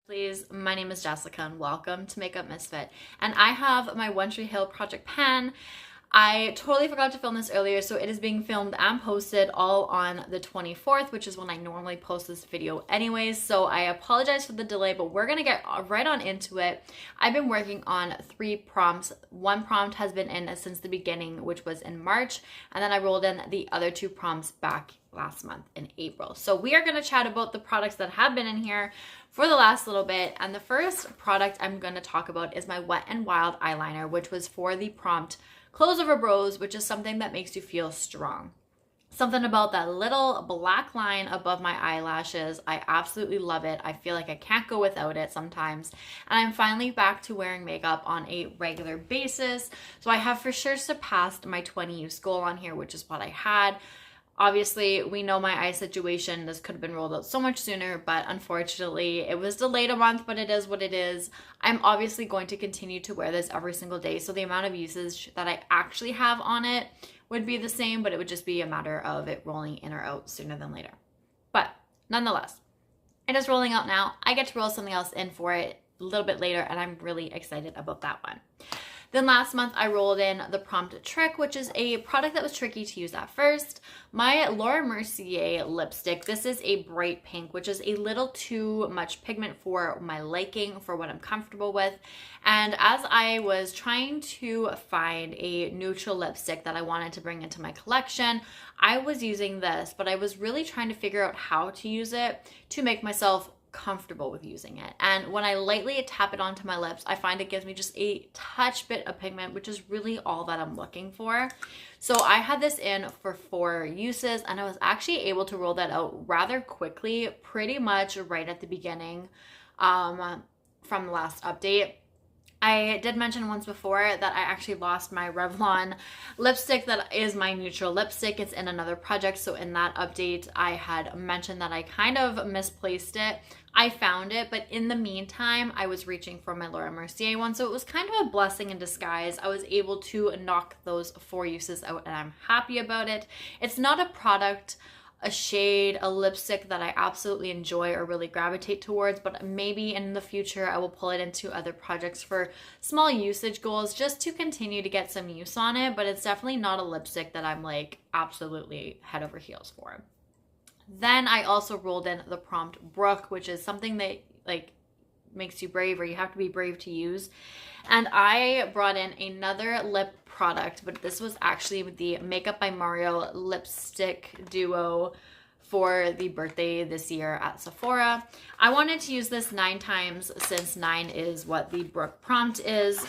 Please, my name is Jessica and welcome to Makeup Misfit. And I have my One Tree Hill project pan. I totally forgot to film this earlier, so it is being filmed and posted all on the 24th, which is when I normally post this video anyways. So I apologize for the delay, but we're gonna get right on into it. I've been working on 3 prompts. One prompt has been in since the beginning, which was in March, and then I rolled in the other 2 prompts back last month in April. So we are going to chat about the products that have been in here for the last little bit. And the first product I'm going to talk about is my Wet n Wild eyeliner, which was for the prompt Close Over Brows, which is something that makes you feel strong. Something about that little black line above my eyelashes. I absolutely love it. I feel like I can't go without it sometimes. And I'm finally back to wearing makeup on a regular basis. So I have for sure surpassed my 20 use goal on here, which is what I had. Obviously, we know my eye situation. This could have been rolled out so much sooner, but unfortunately, it was delayed a month, but it is what it is. I'm obviously going to continue to wear this every single day, so the amount of usage that I actually have on it would be the same, but it would just be a matter of it rolling in or out sooner than later. But nonetheless, it is rolling out now. I get to roll something else in for it a little bit later, and I'm really excited about that one. Then last month I rolled in the Prompt Tric, which is a product that was tricky to use at first. My Laura Mercier lipstick, this is a bright pink, which is a little too much pigment for my liking, for what I'm comfortable with. And as I was trying to find a neutral lipstick that I wanted to bring into my collection, I was using this, but I was really trying to figure out how to use it to make myself comfortable with using it. And when I lightly tap it onto my lips, I find it gives me just a touch bit of pigment, which is really all that I'm looking for. So I had this in for 4 uses, and I was actually able to roll that out rather quickly, pretty much right at the beginning from the last update. I did mention once before that I actually lost my Revlon lipstick that is my neutral lipstick. It's in another project, so in that update I had mentioned that I kind of misplaced it. I found it, but in the meantime I was reaching for my Laura Mercier one, so it was kind of a blessing in disguise. I was able to knock those 4 uses out, and I'm happy about it. It's not a product, a shade, a lipstick that I absolutely enjoy or really gravitate towards, but maybe in the future I will pull it into other projects for small usage goals just to continue to get some use on it, but it's definitely not a lipstick that I'm like absolutely head over heels for. Then I also rolled in the Prompt Brook, which is something that like makes you brave, or you have to be brave to use. And I brought in another lip product, but this was actually the Makeup by Mario lipstick duo for the birthday this year at Sephora. I wanted to use this 9 times since 9 is what the Brook prompt is.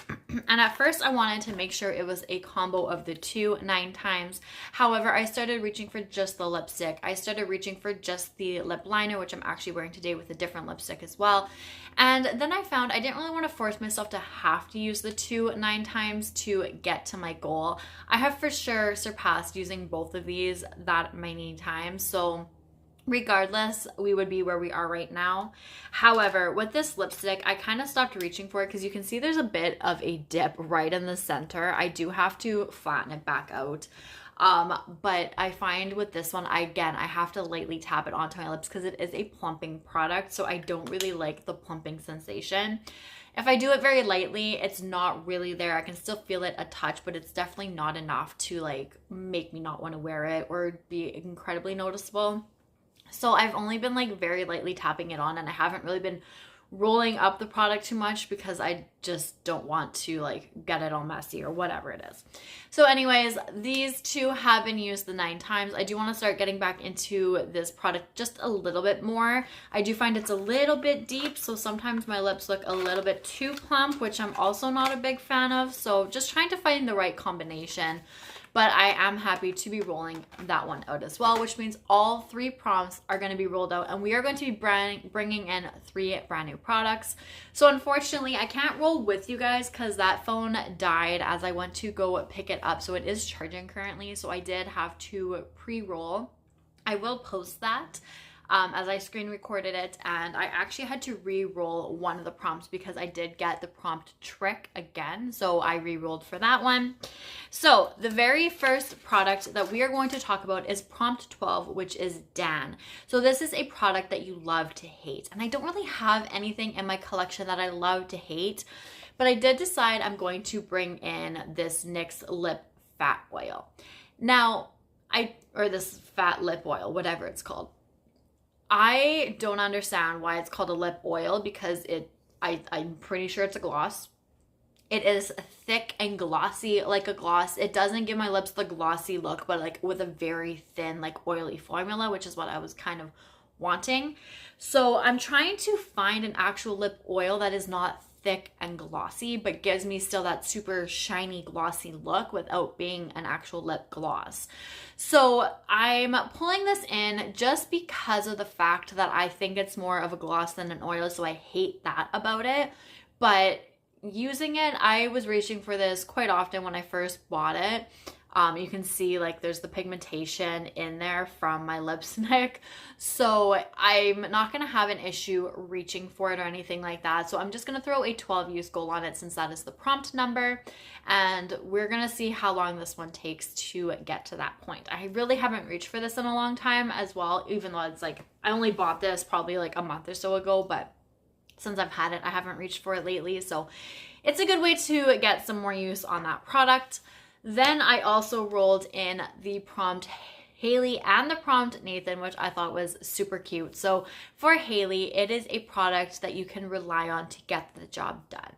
And at first I wanted to make sure it was a combo of the 2 9 times. However, I started reaching for just the lipstick. I started reaching for just the lip liner, which I'm actually wearing today with a different lipstick as well. And then I found I didn't really want to force myself to have to use the 2 9 times to get to my goal. I have for sure surpassed using both of these that many times. So regardless, we would be where we are right now. However, with this lipstick, I kind of stopped reaching for it because you can see there's a bit of a dip right in the center. I do have to flatten it back out. But I find with this one, I have to lightly tap it onto my lips because it is a plumping product. So I don't really like the plumping sensation. If I do it very lightly, it's not really there. I can still feel it a touch, but it's definitely not enough to like make me not want to wear it or be incredibly noticeable. So I've only been like very lightly tapping it on, and I haven't really been rolling up the product too much because I just don't want to like get it all messy or whatever it is. So anyways, these 2 have been used the 9 times. I do want to start getting back into this product just a little bit more. I do find it's a little bit deep, so sometimes my lips look a little bit too plump, which I'm also not a big fan of. So just trying to find the right combination. But I am happy to be rolling that one out as well, which means all 3 prompts are going to be rolled out, and we are going to be bringing in 3 brand new products. So unfortunately, I can't roll with you guys because that phone died as I went to go pick it up. So it is charging currently, so I did have to pre-roll. I will post that as I screen recorded it, and I actually had to re-roll one of the prompts because I did get the prompt Tric again, so I re-rolled for that one. So the very first product that we are going to talk about is prompt 12, which is Dan. So this is a product that you love to hate, and I don't really have anything in my collection that I love to hate, but I did decide I'm going to bring in this NYX lip fat oil. Now, or this fat lip oil, whatever it's called. I don't understand why it's called a lip oil because I'm pretty sure it's a gloss. It is thick and glossy like a gloss. It doesn't give my lips the glossy look, but like with a very thin, like oily formula, which is what I was kind of wanting. So I'm trying to find an actual lip oil that is not thick and glossy, but gives me still that super shiny, glossy look without being an actual lip gloss. So I'm pulling this in just because of the fact that I think it's more of a gloss than an oil, so I hate that about it. But using it, I was reaching for this quite often when I first bought it. You can see like there's the pigmentation in there from my lipstick. So I'm not going to have an issue reaching for it or anything like that. So I'm just going to throw a 12 use goal on it since that is the prompt number. And we're going to see how long this one takes to get to that point. I really haven't reached for this in a long time as well, even though it's like, I only bought this probably like a month or so ago, but since I've had it, I haven't reached for it lately. So it's a good way to get some more use on that product. Then I also rolled in the prompt Haley and the prompt Nathan, which I thought was super cute. So for Haley, it is a product that you can rely on to get the job done.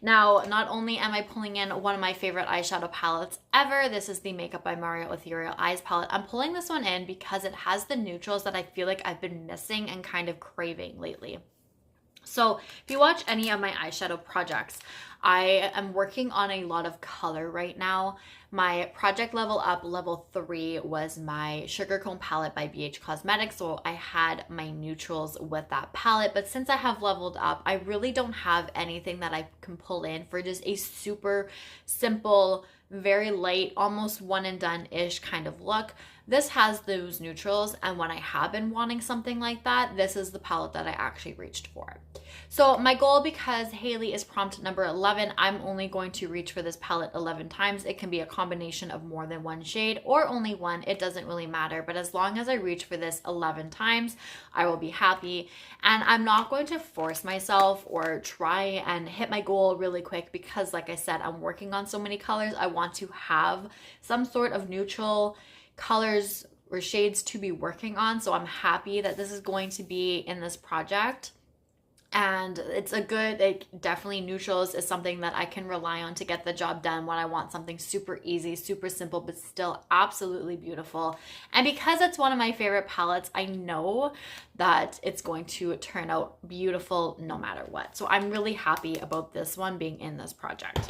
Now, not only am I pulling in one of my favorite eyeshadow palettes ever, this is the Makeup by Mario Ethereal Eyes palette. I'm pulling this one in because it has the neutrals that I feel like I've been missing and kind of craving lately. So if you watch any of my eyeshadow projects, I am working on a lot of color right now. My project level up, level 3, was my Sugar Cone palette by BH Cosmetics. So I had my neutrals with that palette. But since I have leveled up, I really don't have anything that I can pull in for just a super simple, very light, almost one and done-ish kind of look. This has those neutrals, and when I have been wanting something like that, this is the palette that I actually reached for. So my goal, because Haley is prompt number 11, I'm only going to reach for this palette 11 times. It can be a combination of more than one shade or only one. It doesn't really matter, but as long as I reach for this 11 times, I will be happy. And I'm not going to force myself or try and hit my goal really quick because, like I said, I'm working on so many colors. I want to have some sort of neutral colors or shades to be working on. So I'm happy that this is going to be in this project. And it's a good, like, definitely neutrals is something that I can rely on to get the job done when I want something super easy, super simple, but still absolutely beautiful. And because it's one of my favorite palettes, I know that it's going to turn out beautiful no matter what. So I'm really happy about this one being in this project.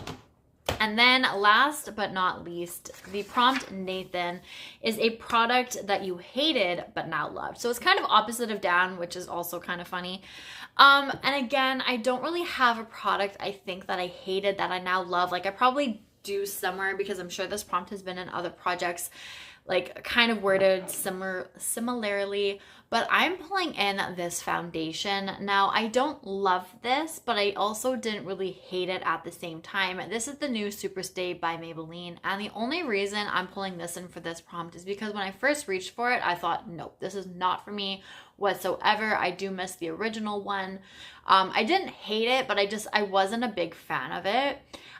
And then last but not least, the prompt Nathan is a product that you hated but now loved. So it's kind of opposite of Dan, which is also kind of funny. And again, I don't really have a product I think that I hated that I now love. Like I probably do somewhere because I'm sure this prompt has been in other projects, like kind of worded similarly, but I'm pulling in this foundation. Now, I don't love this, but I also didn't really hate it at the same time. This is the new Superstay by Maybelline, and the only reason I'm pulling this in for this prompt is because when I first reached for it, I thought, nope, this is not for me whatsoever. I do miss the original one. I didn't hate it, but I wasn't a big fan of it.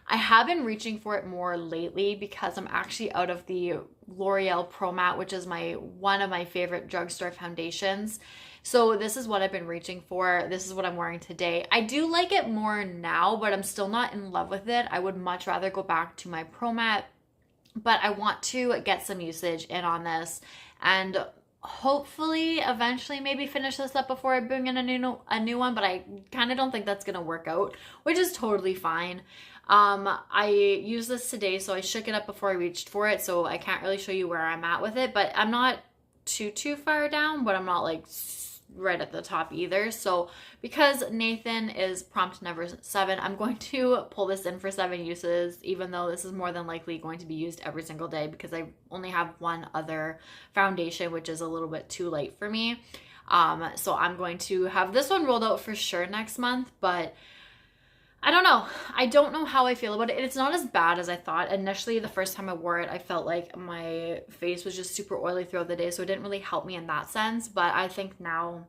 I have been reaching for it more lately because I'm actually out of the L'Oreal Pro Matte, which is one of my favorite drugstore foundations. So this is what I've been reaching for. This is what I'm wearing today. I do like it more now, but I'm still not in love with it. I would much rather go back to my Pro Matte, but I want to get some usage in on this and hopefully eventually maybe finish this up before I bring in a new one, but I kind of don't think that's gonna work out, which is totally fine. I used this today, so I shook it up before I reached for it, so I can't really show you where I'm at with it, but I'm not too far down, but I'm not like right at the top either. So because Nathan is prompt number 7, I'm going to pull this in for 7 uses, even though this is more than likely going to be used every single day because I only have one other foundation, which is a little bit too light for me. So I'm going to have this one rolled out for sure next month, but I don't know. I don't know how I feel about it. It's not as bad as I thought. Initially, the first time I wore it, I felt like my face was just super oily throughout the day, so it didn't really help me in that sense. But I think now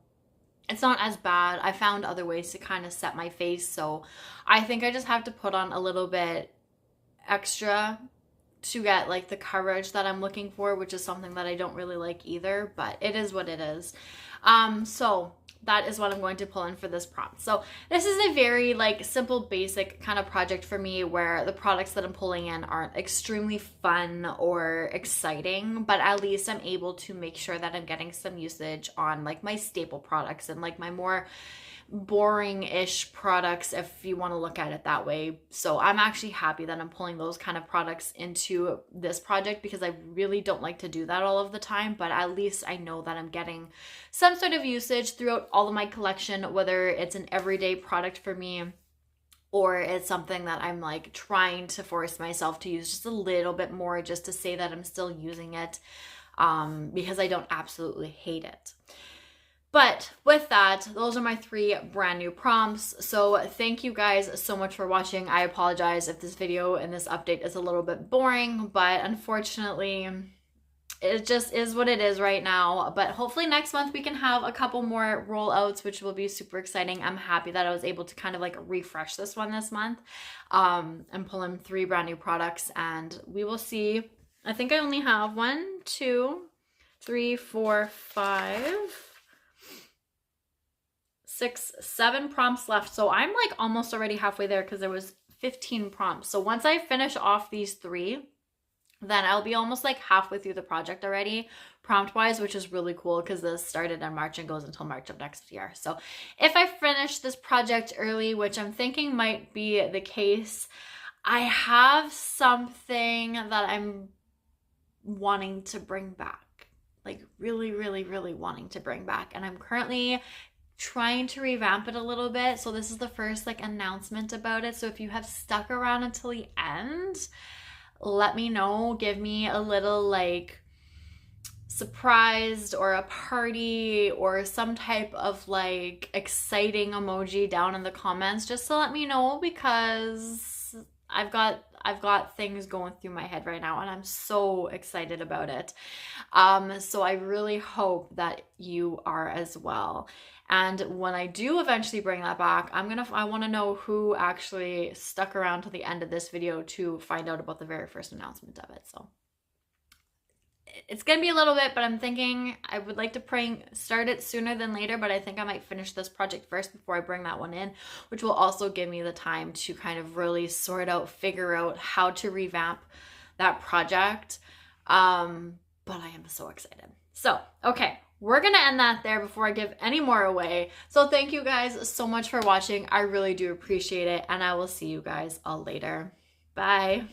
it's not as bad. I found other ways to kind of set my face, so I think I just have to put on a little bit extra to get like the coverage that I'm looking for, which is something that I don't really like either, but it is what it is. So that is what I'm going to pull in for this prompt. So this is a very like simple, basic kind of project for me where the products that I'm pulling in aren't extremely fun or exciting, but at least I'm able to make sure that I'm getting some usage on like my staple products and like my more boring-ish products, if you want to look at it that way. So I'm actually happy that I'm pulling those kind of products into this project because I really don't like to do that all of the time, but at least I know that I'm getting some sort of usage throughout all of my collection, whether it's an everyday product for me or it's something that I'm like trying to force myself to use just a little bit more just to say that I'm still using it, because I don't absolutely hate it. But with that, those are my 3 brand new prompts. So thank you guys so much for watching. I apologize if this video and this update is a little bit boring, but unfortunately, it just is what it is right now. But hopefully next month we can have a couple more rollouts, which will be super exciting. I'm happy that I was able to kind of like refresh this one this month, and pull in 3 brand new products, and we will see. I think I only have 1, 2, 3, 4, 5, 6, 7 prompts left. So I'm like almost already halfway there because there was 15 prompts. So once I finish off these 3, then I'll be almost like halfway through the project already, prompt wise, which is really cool because this started in March and goes until March of next year. So if I finish this project early, which I'm thinking might be the case, I have something that I'm wanting to bring back, like really, really, really wanting to bring back. And I'm currently trying to revamp it a little bit. So this is the first like announcement about it. So if you have stuck around until the end, let me know. Give me a little like surprised or a party or some type of like exciting emoji down in the comments just to let me know, because I've got things going through my head right now and I'm so excited about it. So I really hope that you are as well. And when I do eventually bring that back, I want to know who actually stuck around to the end of this video to find out about the very first announcement of it. So it's going to be a little bit, but I'm thinking I would like to start it sooner than later, but I think I might finish this project first before I bring that one in, which will also give me the time to kind of really figure out how to revamp that project. But I am so excited. So, okay. We're going to end that there before I give any more away. So thank you guys so much for watching. I really do appreciate it. And I will see you guys all later. Bye.